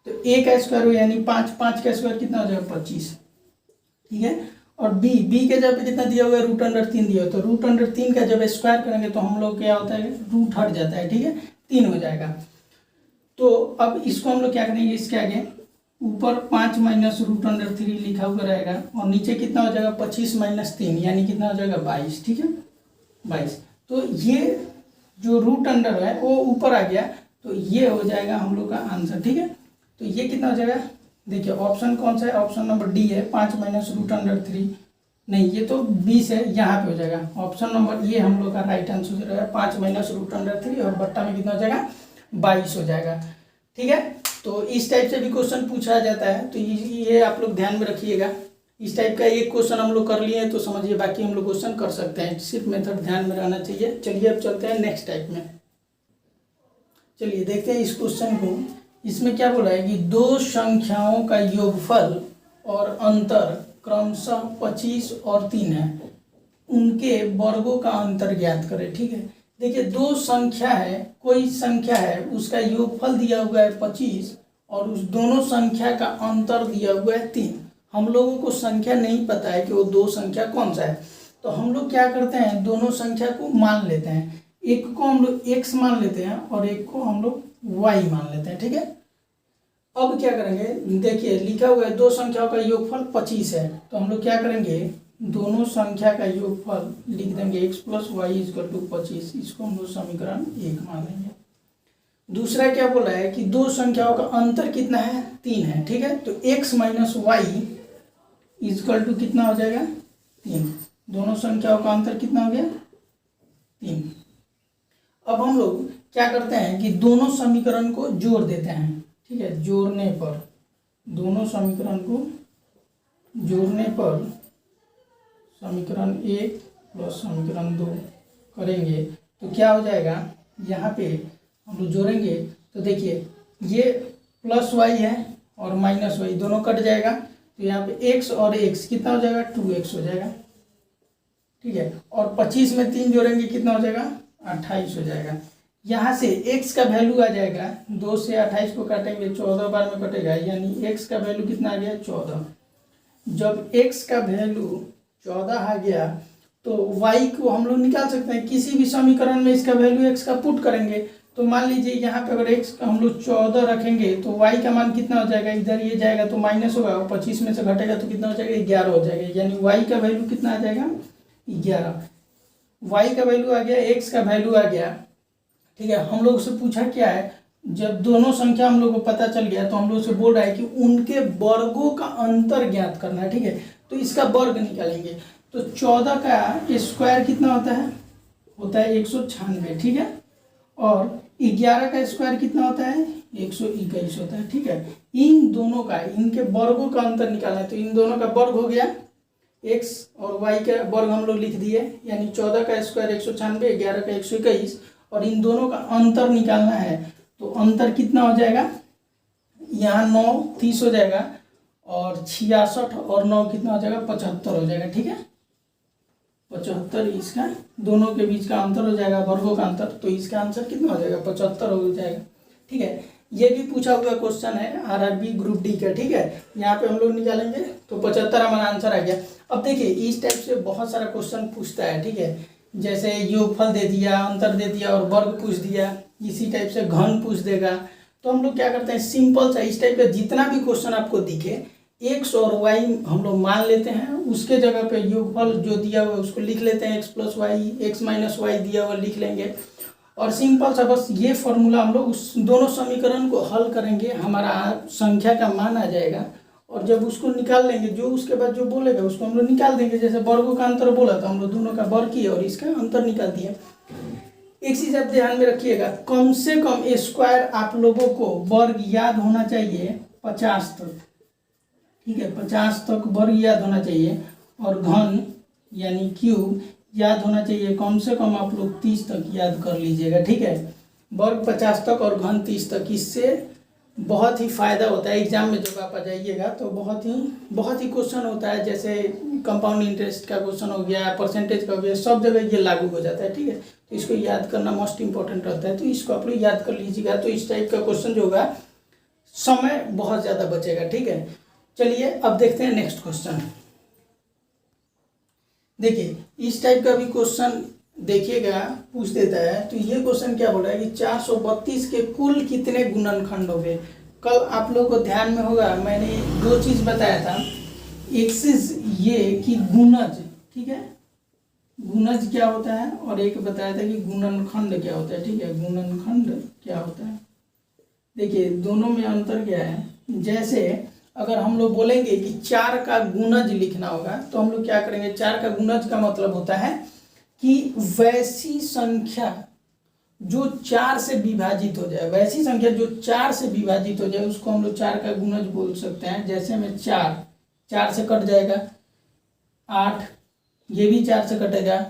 A: a का स्क्वायर हो यानी 5 का स्क्वायर कितना हो जाएगा, 25। ठीक है, और b के जगह पे कितना दिया हुआ है, √3 दिया हुआ, तो √3 का जब स्क्वायर करेंगे तो हम लोग क्या होता है, रूट हट जाता है। ठीक है, 3 हो जाएगा। तो अब इसको हम लोग क्या करेंगे, इसके आगे ऊपर 5 माइनस √3 लिखा हुआ रहेगा और नीचे कितना हो जाएगा, 25 माइनस 3 यानी कितना हो जाएगा, 22। ठीक है, 22। तो ये जो रूट अंडर है वो ऊपर आ गया, तो ये हो जाएगा हम लोग का आंसर। ठीक है, तो ये कितना हो जाएगा, देखिए ऑप्शन कौन सा है, ऑप्शन नंबर डी है, 5 माइनस √3 नहीं, ये तो 20 है, यहाँ पे हो जाएगा ऑप्शन नंबर ये हम लोग का राइट आंसर हो जाएगा, 5 माइनस √3 और बट्टा में कितना हो जाएगा, 22 हो जाएगा। ठीक है, तो इस टाइप से भी क्वेश्चन पूछा जाता है, तो ये आप लोग ध्यान में रखिएगा। इस टाइप का एक क्वेश्चन हम लोग कर लिए हैं तो समझिए बाकी हम लोग क्वेश्चन कर सकते हैं, सिर्फ मेथड ध्यान में रहना चाहिए। चलिए अब चलते हैं नेक्स्ट टाइप में। चलिए देखते हैं इस क्वेश्चन को। इसमें क्या बोला है कि दो संख्याओं का योगफल और अंतर क्रमशः 25 और 3 है, उनके वर्गों का अंतर ज्ञात करें। ठीक है, देखिए दो संख्या है, कोई संख्या है उसका योगफल दिया हुआ है 25 और उस दोनों संख्या का अंतर दिया हुआ है 3। हम लोगों को संख्या नहीं पता है कि वो दो संख्या कौन सा है, तो हम लोग क्या करते हैं, दोनों संख्या को मान लेते हैं। एक को हम लोग x मान लेते हैं और एक को हम लोग y मान लेते हैं। ठीक है, अब क्या करेंगे, देखिए लिखा हुआ है दो संख्याओं का योगफल 25 है, तो हम लोग क्या करेंगे, दोनों संख्या का योगफल लिख देंगे x plus Y equal to 25। इसको हम लोग समीकरण 1 मान लेंगे। दूसरा क्या बोला है कि दो संख्याओं का अंतर कितना है, 3 है। ठीक है, तो x minus Y equal to कितना हो जाएगा, 3। दोनों संख्याओं का अंतर कितना हो गया, 3। अब हम लोग क्या करते हैं कि दोनों समीकरण को जोड़ देते हैं, ठीक है। जोड़ने पर, दोनों समीकरण को जोड़ने पर समीकरण 1 प्लस समीकरण 2 करेंगे तो क्या हो जाएगा, यहाँ पे हम लोग जोड़ेंगे तो देखिए ये प्लस वाई है और माइनस वाई दोनों कट जाएगा, तो यहाँ पे x और x कितना हो जाएगा, 2x हो जाएगा, ठीक है। और 25 में 3 जोड़ेंगे कितना हो जाएगा, 28 हो जाएगा। यहाँ से x का वैल्यू आ जाएगा, 2 से 28 को काटेंगे 14 बार में कटेगा, यानी x का वैल्यू कितना आ गया, 14। जब x का वैल्यू 14 आ गया तो y को हम लोग निकाल सकते हैं, किसी भी समीकरण में इसका वैल्यू x का पुट करेंगे। तो मान लीजिए यहाँ पे अगर x का हम लोग 14 रखेंगे तो y का मान कितना हो जाएगा, इधर ये जाएगा तो माइनस होगा और 25 में से घटेगा तो कितना हो जाएगा, 11 हो जाएगा, यानी y का वैल्यू कितना आ जाएगा, 11। y का वैल्यू आ गया, x का वैल्यू आ गया, ठीक है। हम लोग से पूछा क्या है, जब दोनों संख्या हम लोग को पता चल गया तो हम लोग से बोल रहा है कि उनके वर्गों का अंतर ज्ञात करना है, ठीक है। तो इसका वर्ग निकालेंगे तो 14 का स्क्वायर कितना होता है 196, ठीक है। और 11 का स्क्वायर कितना होता है, 121 होता है, ठीक है। इन दोनों का, इनके वर्गों का अंतर निकालना है, तो इन दोनों का वर्ग हो गया, x और y का वर्ग हम लोग लिख दिए, यानी 14 का स्क्वायर 196, 11 का 121, और इन दोनों का अंतर निकालना है। तो अंतर कितना हो जाएगा, यहाँ 9 30 हो जाएगा और 66 और 9 कितना हो जाएगा, 75 हो जाएगा, ठीक है। 75 इसका दोनों के बीच का अंतर हो जाएगा, वर्गों का अंतर, तो इसका आंसर कितना हो जाएगा, 75 हो जाएगा, ठीक है। ये भी पूछा हुआ क्वेश्चन है आरआरबी ग्रुप डी का, ठीक है। यहाँ पे हम लोग निकालेंगे तो 75 हमारा आंसर आ गया। अब देखिए इस टाइप से बहुत सारा क्वेश्चन पूछता है, ठीक है। जैसे योगफल दे दिया, अंतर दे दिया और वर्ग पूछ दिया, इसी टाइप से घन पूछ देगा। तो हम लोग क्या करते हैं, सिंपल सा इस टाइप का जितना भी क्वेश्चन आपको दिखे x और y हम लोग मान लेते हैं, उसके जगह पे योगफल जो दिया हुआ है उसको लिख लेते हैं, x plus Y, x minus Y दिया हुआ लिख लेंगे, और सिंपल सा बस ये फॉर्मूला हम लोग उस दोनों समीकरण को हल करेंगे, हमारा संख्या का मान आ जाएगा। और जब उसको निकाल लेंगे, जो उसके बाद जो बोलेगा उसको हम लोग निकाल देंगे। जैसे वर्गों का अंतर बोला तो हम लोग दोनों का वर्ग किए और इसका अंतर निकाल दिए। एक चीज आप ध्यान में रखिएगा, कम से कम स्क्वायर आप लोगों को वर्ग याद होना चाहिए 50 तक, ठीक है। 50 तक वर्ग याद होना चाहिए, और घन यानी क्यूब याद होना चाहिए कम से कम आप लोग 30 तक याद कर लीजिएगा, ठीक है। वर्ग 50 तक और घन 30 तक, इससे बहुत ही फायदा होता है। एग्जाम में जब आप आ जाइएगा तो बहुत ही क्वेश्चन होता है, जैसे कंपाउंड इंटरेस्ट का क्वेश्चन हो गया, परसेंटेज का हो गया, सब जगह ये लागू हो जाता है, ठीक है। तो इसको याद करना मोस्ट इंपॉर्टेंट रहता है, तो इसको आप लोग याद कर लीजिएगा। तो इस टाइप का क्वेश्चन जो होगा समय बहुत ज़्यादा बचेगा, ठीक है। चलिए अब देखते हैं नेक्स्ट क्वेश्चन। देखिए इस टाइप का भी क्वेश्चन देखिएगा पूछ देता है। तो ये क्वेश्चन क्या बोल रहा है कि 432 के कुल कितने गुणनखंड हो गए। कल आप लोगों को ध्यान में होगा मैंने 2 चीज़ बताया था, एक चीज़ ये कि गुणज, ठीक है, गुणज क्या होता है, और एक बताया था कि गुणनखंड क्या होता है, ठीक है। गुणनखंड क्या होता है, देखिए दोनों में अंतर क्या है। जैसे अगर हम लोग बोलेंगे कि 4 का गुणज लिखना होगा तो हम लोग क्या करेंगे, 4 का गुणज का मतलब होता है कि वैसी संख्या जो 4 से विभाजित हो जाए, वैसी संख्या जो 4 से विभाजित हो जाए उसको हम लोग 4 का गुणज बोल सकते हैं। जैसे में 4 से कट जाएगा, 8 ये भी 4 से कटेगा,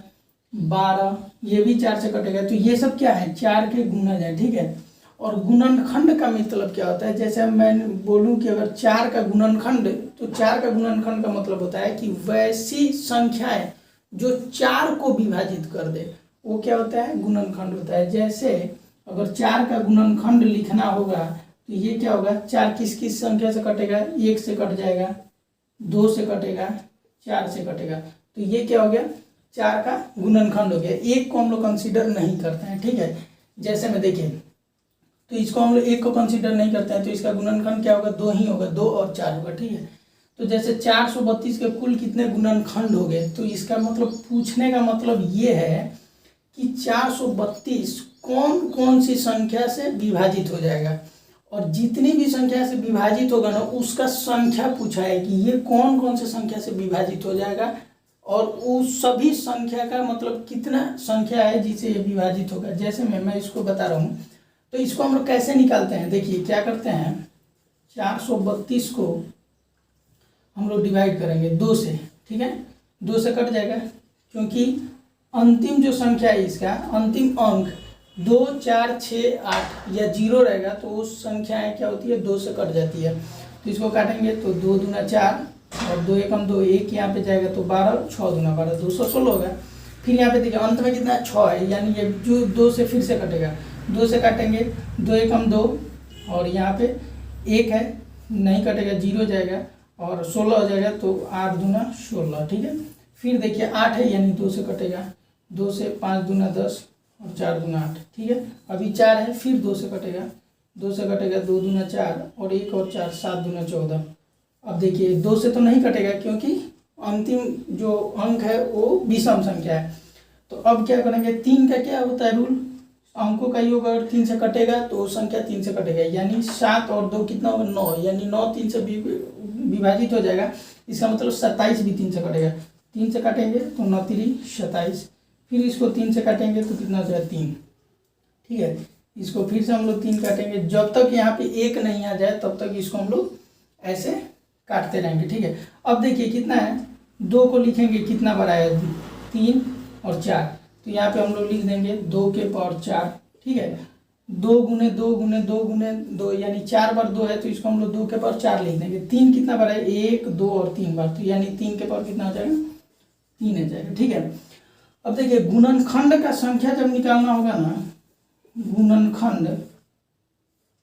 A: 12 ये भी 4 से कटेगा, तो ये सब क्या है, 4 के गुणज है, ठीक है। और गुणनखंड का मतलब क्या होता है, जैसे मैं बोलूं कि अगर 4 का गुणनखंड, तो 4 का गुणनखंड का मतलब होता है कि वैसी संख्याएं जो 4 को विभाजित कर दे, वो क्या होता है, गुणनखंड होता है। जैसे अगर 4 का गुणनखंड लिखना होगा तो ये क्या होगा, 4 किस किस संख्या से कटेगा, 1 से कट जाएगा, 2 से कटेगा, 4 से कटेगा, तो ये क्या हो गया, 4 का गुणनखंड हो गया। 1 को हम लोग कंसीडर नहीं करते हैं, ठीक है। जैसे में देखिए तो इसको हम लोग 1 को कंसीडर नहीं करते हैं, तो इसका गुणनखंड क्या होगा, 2 ही होगा, 2 और 4 होगा, ठीक है। तो जैसे 432 के कुल कितने गुणनखंड हो गए, तो इसका मतलब पूछने का मतलब ये है कि 432 कौन कौन सी संख्या से विभाजित हो जाएगा, और जितनी भी संख्या से विभाजित होगा ना उसका संख्या पूछा है कि ये कौन कौन से संख्या से विभाजित हो जाएगा और उस सभी संख्या का मतलब कितना संख्या है जिसे ये विभाजित होगा। जैसे मैं इसको बता रहा हूँ, तो इसको हम लोग कैसे निकालते हैं, देखिए क्या करते हैं, 432 को हम लोग डिवाइड करेंगे 2 से, ठीक है, 2 से कट जाएगा, क्योंकि अंतिम जो संख्या है इसका अंतिम अंक 2 4 6 8 या 0 रहेगा, तो उस संख्याएं क्या होती है 2 से कट जाती है। तो इसको काटेंगे तो 2 दूना 4 और 2 एकम 2, 1 यहाँ पे जाएगा तो 12, 6 दूना 12, 216 होगा। फिर यहाँ पे देखिए अंत में कितना 6 है, यानी ये जो 2 से फिर से कटेगा, 2 से काटेंगे 2 एकम 2 और यहाँ पे 1 है, नहीं कटेगा, 0 जाएगा और 16 हो जाएगा, तो 8 दूना 16, ठीक है। फिर देखिए 8 है, यानी 2 से कटेगा, 2 से 5 दूना 10 और 4 दूना 8, ठीक है। अभी 4 है, फिर 2 से कटेगा, 2 से कटेगा 2 दूना 4 और 1 और 4 7 दूना 14। अब देखिए 2 से तो नहीं कटेगा, क्योंकि अंतिम जो अंक है वो विषम संख्या है। तो अब क्या करेंगे, 3 का क्या होता है रूल, अंकों का योग अगर 3 से कटेगा तो संख्या 3 से कटेगा, यानी 7 और 2 कितना होगा 9, यानी 9 3 से विभाजित हो जाएगा। इसका मतलब 27 भी 3 से कटेगा, 3 से काटेंगे तो 9 3 27, फिर इसको 3 से काटेंगे तो कितना हो जाएगा 3, ठीक है। इसको फिर से हम लोग 3 काटेंगे, जब तक यहाँ पे 1 नहीं आ जाए तब तक इसको हम लोग ऐसे काटते रहेंगे, ठीक है। अब देखिए कितना है, 2 को लिखेंगे कितना बड़ा है 3 और 4, तो यहाँ पे हम लोग लिख देंगे 2 के पावर 4, ठीक है। 2 गुने 2 गुने 2 गुने 2, यानी 4 बार 2 है, तो इसको हम लोग 2 के पावर 4 लिख देंगे। 3 कितना बार है, 1 2 और 3 बार, तो यानी 3 के पावर कितना हो जाएगा 3 आ जाएगा, ठीक है। अब देखिए गुणनखंड का संख्या जब निकालना होगा ना, गुणनखंड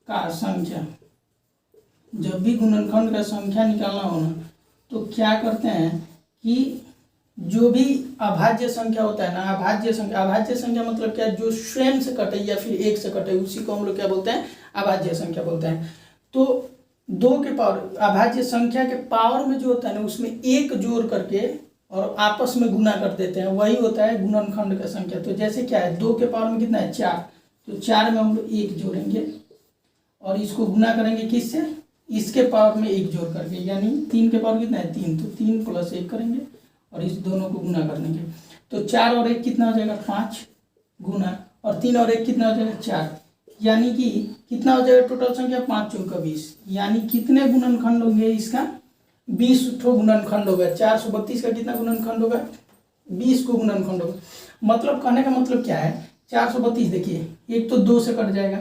A: का संख्या, जब भी गुणनखंड का संख्या निकालना हो ना, तो क्या करते हैं कि जो भी अभाज्य संख्या होता है ना, अभाज्य संख्या मतलब क्या, जो स्वयं से कटे या फिर 1 से कटे, उसी को हम लोग क्या बोलते हैं, अभाज्य संख्या बोलते हैं। तो 2 के पावर, अभाज्य संख्या के पावर में जो होता है ना, उसमें 1 जोड़ करके और आपस में गुना कर देते हैं, वही होता है गुणनखंड का संख्या। तो जैसे क्या है, 2 के पावर में कितना है 4, तो 4 में हम लोग 1 जोड़ेंगे और इसको गुना करेंगे किससे, इसके पावर में 1 जोड़ करके, यानी 3 के पावर कितना है 3, तो 3 + 1 करेंगे और इस दोनों को गुना कर देंगे, तो 4 और 1 कितना हो जाएगा 5 गुना, और 3 और 1 कितना हो जाएगा 4, यानी कि कितना हो जाएगा टोटल संख्या 5 चौका 20, यानी कितने गुणनखंड होंगे इसका 20 ठो गुणनखंड होगा। 432 का कितना गुणनखंड होगा 20 को गुणनखंड होगा। मतलब कहने का मतलब क्या है, 432 देखिए, एक तो 2 से कट जाएगा,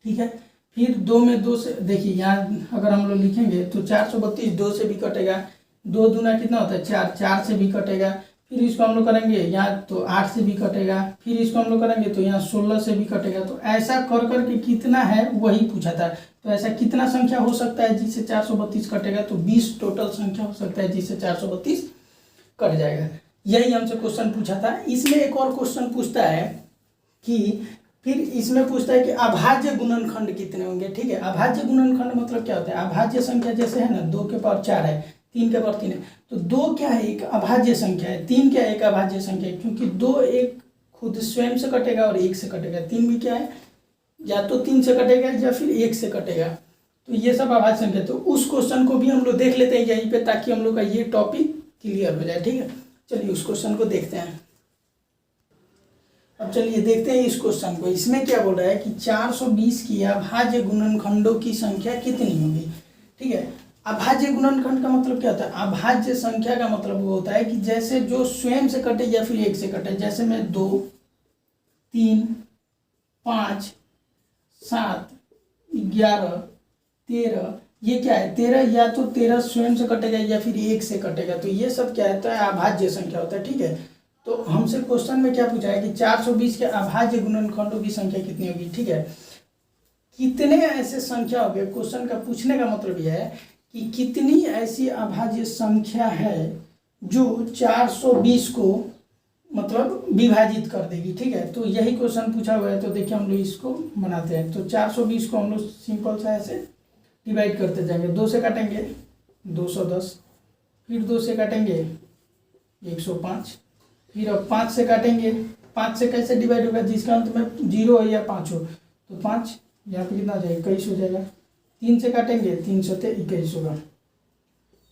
A: ठीक है, फिर 2 में 2 से, देखिए यहाँ अगर हम लोग लिखेंगे तो 432 2 से भी कटेगा, 2 दूना कितना होता है 4, 4 से भी कटेगा, फिर इसको हम लोग करेंगे यहाँ तो 8 से भी कटेगा, फिर इसको हम लोग करेंगे तो यहाँ 16 से भी कटेगा। तो ऐसा कर करके कितना है वही पूछा था। तो ऐसा कितना संख्या हो सकता है जिससे 432 कटेगा, तो 20 टोटल संख्या हो सकता है जिससे 432 कट जाएगा। यही हमसे क्वेश्चन पूछा था। इसमें एक और क्वेश्चन पूछता है कि, फिर इसमें पूछता है कि अभाज्य गुणनखंड कितने होंगे, ठीक है। अभाज्य गुणनखंड मतलब क्या होता है, अभाज्य संख्या जैसे है ना 2 के पावर 4 है, 3 के पावर 3 है, तो 2 क्या है एक अभाज्य संख्या है, 3 क्या है एक अभाज्य संख्या है, क्योंकि 2 एक खुद स्वयं से कटेगा और 1 से कटेगा, 3 भी क्या है या तो 3 से कटेगा या फिर 1 से कटेगा, तो ये सब अभाज्य संख्या। तो उस क्वेश्चन को भी हम लोग देख लेते हैं यहीं पे, ताकि हम लोग का ये टॉपिक क्लियर हो जाए, ठीक है। चलिए उस क्वेश्चन को देखते हैं। अब चलिए देखते हैं इस क्वेश्चन को। इसमें क्या बोल रहा है कि 420 की अभाज्य गुणनखंडों की संख्या कितनी होगी, ठीक है। अभाज्य गुणनखंड का मतलब क्या होता है, अभाज्य संख्या का मतलब वो होता है कि जैसे जो स्वयं से कटे या फिर 1 से कटे, जैसे में 2 3 5 7 11 13, ये क्या है 13, या तो 13 स्वयं से कटेगा या फिर 1 से कटेगा, तो ये सब क्या होता है अभाज्य संख्या होता है, ठीक है। तो हमसे क्वेश्चन में क्या पूछा है कि 420 के अभाज्य गुणनखंडों की संख्या कितनी होगी, ठीक है। कितने ऐसे संख्या हो गए, क्वेश्चन का पूछने का मतलब यह है कि कितनी ऐसी अभाज्य संख्या है जो 420 को मतलब विभाजित कर देगी, ठीक है। तो यही क्वेश्चन पूछा हुआ है। तो देखिए हम लोग इसको बनाते हैं। तो 420 को हम लोग सिंपल सा ऐसे डिवाइड करते जाएंगे। 2 से काटेंगे 210, फिर 2 से काटेंगे 105, फिर अब 5 से काटेंगे। 5 से कैसे डिवाइड होगा, जिसका अंत में 0 हो या 5 हो, तो 5 यहाँ पे कितना हो जाएगा 21 हो जाएगा। 3 से काटेंगे 3 सते 21 होगा।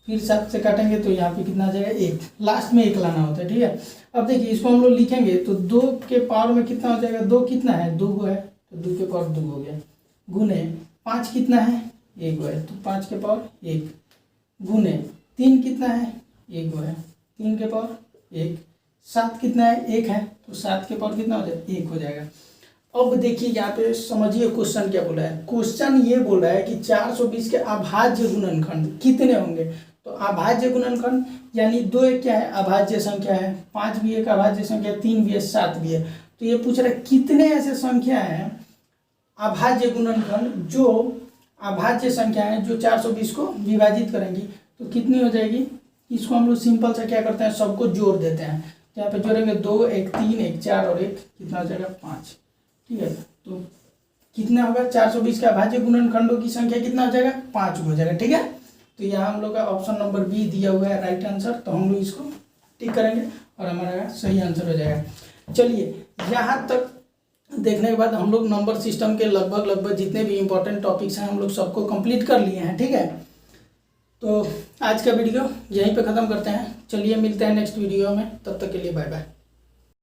A: फिर 7 से काटेंगे तो यहाँ पे कितना आ जाएगा 1, लास्ट में 1 लाना होता है, ठीक है। अब देखिए इसको हम लोग लिखेंगे तो 2 के पावर में कितना हो जाएगा, 2 कितना है, 2 है तो 2 के पावर 2 हो गया, गुने 5 कितना है, 1 है तो 5 के पावर 1, गुने 3 कितना है, 1 है, 3 के पावर 1, 7 कितना है, 1 है तो 7 के पावर कितना हो जाएगा, 1 हो जाएगा। अब देखिए यहाँ पे समझिए क्वेश्चन क्या बोला है। क्वेश्चन ये बोल रहा है कि 420 के अभाज्य गुणनखंड कितने होंगे। तो अभाज्य गुणनखंड यानी 2 एक क्या है, अभाज्य संख्या है, 5 भी एक अभाज्य संख्या, 3 भी है, 7 भी है। तो ये पूछ रहा है कितने ऐसे संख्या हैं अभाज्य गुणनखंड जो अभाज्य संख्या है जो 420 को विभाजित करेंगी, तो कितनी हो जाएगी। इसको हम लोग सिंपल से क्या करते हैं, सबको जोड़ देते हैं। तो यहाँ पे जोड़ेंगे 2 1 3 1 4 और 1 कितना हो जाएगा 5, ठीक है। तो कितना होगा 420 का अभाज्य गुणनखंडों की संख्या कितना हो जाएगा, 5 हो जाएगा, ठीक है। तो यहाँ हम लोग का ऑप्शन नंबर बी दिया हुआ है राइट आंसर, तो हम लोग इसको टिक करेंगे और हमारा सही आंसर हो जाएगा। चलिए यहाँ तक देखने के बाद हम लोग नंबर सिस्टम के लगभग जितने भी इंपॉर्टेंट टॉपिक्स हैं हम लोग सबको कंप्लीट कर लिए हैं, ठीक है। तो आज का वीडियो यहीं पे ख़त्म करते हैं। चलिए मिलते हैं नेक्स्ट वीडियो में, तब तक के लिए बाय बाय।